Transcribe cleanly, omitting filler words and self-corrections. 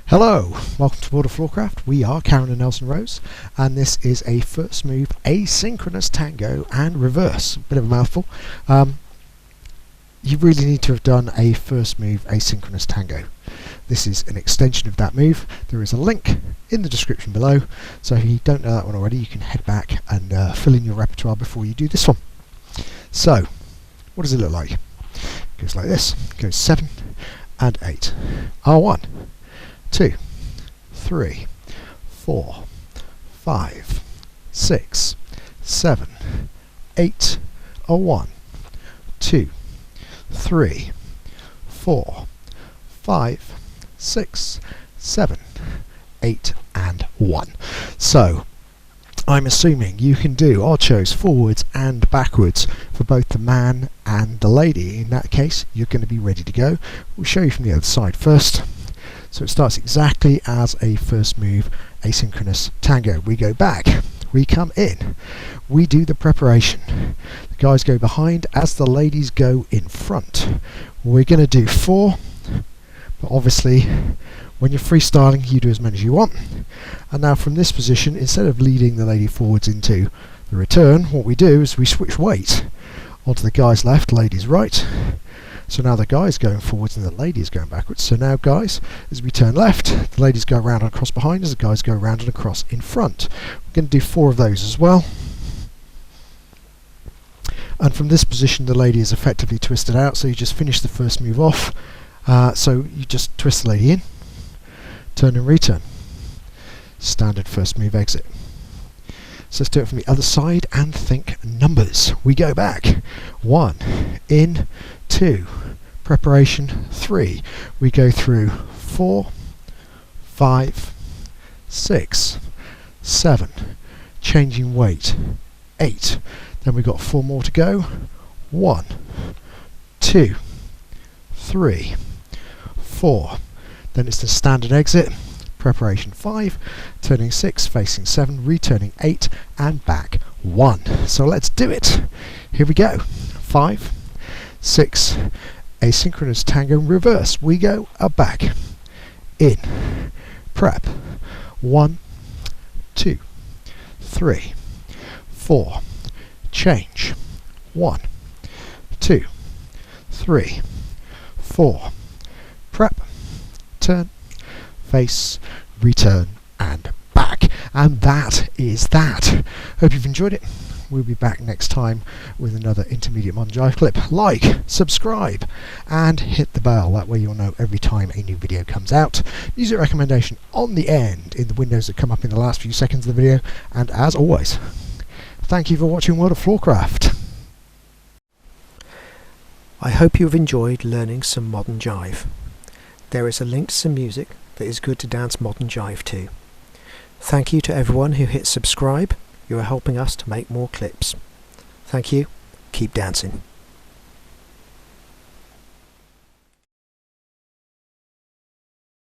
Hello, welcome to World of Floorcraft. We are Karen and Nelson Rose, and this is a First Move Asynchronous Tango and Reverse. Bit of a mouthful. You really need to have done a First Move Asynchronous Tango. This is an extension of that move. There is a link in the description below, so if you don't know that one already, you can head back and fill in your repertoire before you do this one. So, what does it look like? It goes like this. It goes 7 and 8. R1. 2, 3, 4, 5, 6, 7, 8, 1, 2, 3, 4, 5, 6, 7, 8, and 1. So, I'm assuming you can do odd shows forwards and backwards for both the man and the lady. In that case, you're going to be ready to go. We'll show you from the other side first. So it starts exactly as a First Move Asynchronous Tango. We go back, we come in, we do the preparation. The guys go behind as the ladies go in front. We're going to do 4, but obviously when you're freestyling you do as many as you want. And now from this position, instead of leading the lady forwards into the return, what we do is we switch weight onto the guy's left, lady's right. So now the guy's going forwards and the lady is going backwards. So now guys, as we turn left, the ladies go around and across behind us, the guys go around and across in front. We're going to do 4 of those as well. And from this position the lady is effectively twisted out, so you just finish the first move off. So you just twist the lady in, turn and return. Standard first move exit. So let's do it from the other side and think numbers. We go back. 1, in, 2, preparation, 3. We go through 4, 5, 6, 7, changing weight, 8. Then we've got 4 more to go. 1, 2, 3, 4. Then it's the standard exit. Preparation 5, turning 6, facing 7, returning 8, and back 1. So let's do it. Here we go. 5, 6, asynchronous tango reverse. We go back, in, prep, 1, 2, 3, 4, change, 1, 2, 3, 4, prep, turn, face, return, and back. And that is that. Hope you've enjoyed it. We'll be back next time with another Intermediate Modern Jive Clip. Like, subscribe, and hit the bell. That way you'll know every time a new video comes out. Music recommendation on the end in the windows that come up in the last few seconds of the video. And as always, thank you for watching World of Floorcraft. I hope you've enjoyed learning some modern jive. There is a link to some music that is good to dance modern jive to. Thank you to everyone who hit subscribe. You are helping us to make more clips. Thank you. Keep dancing.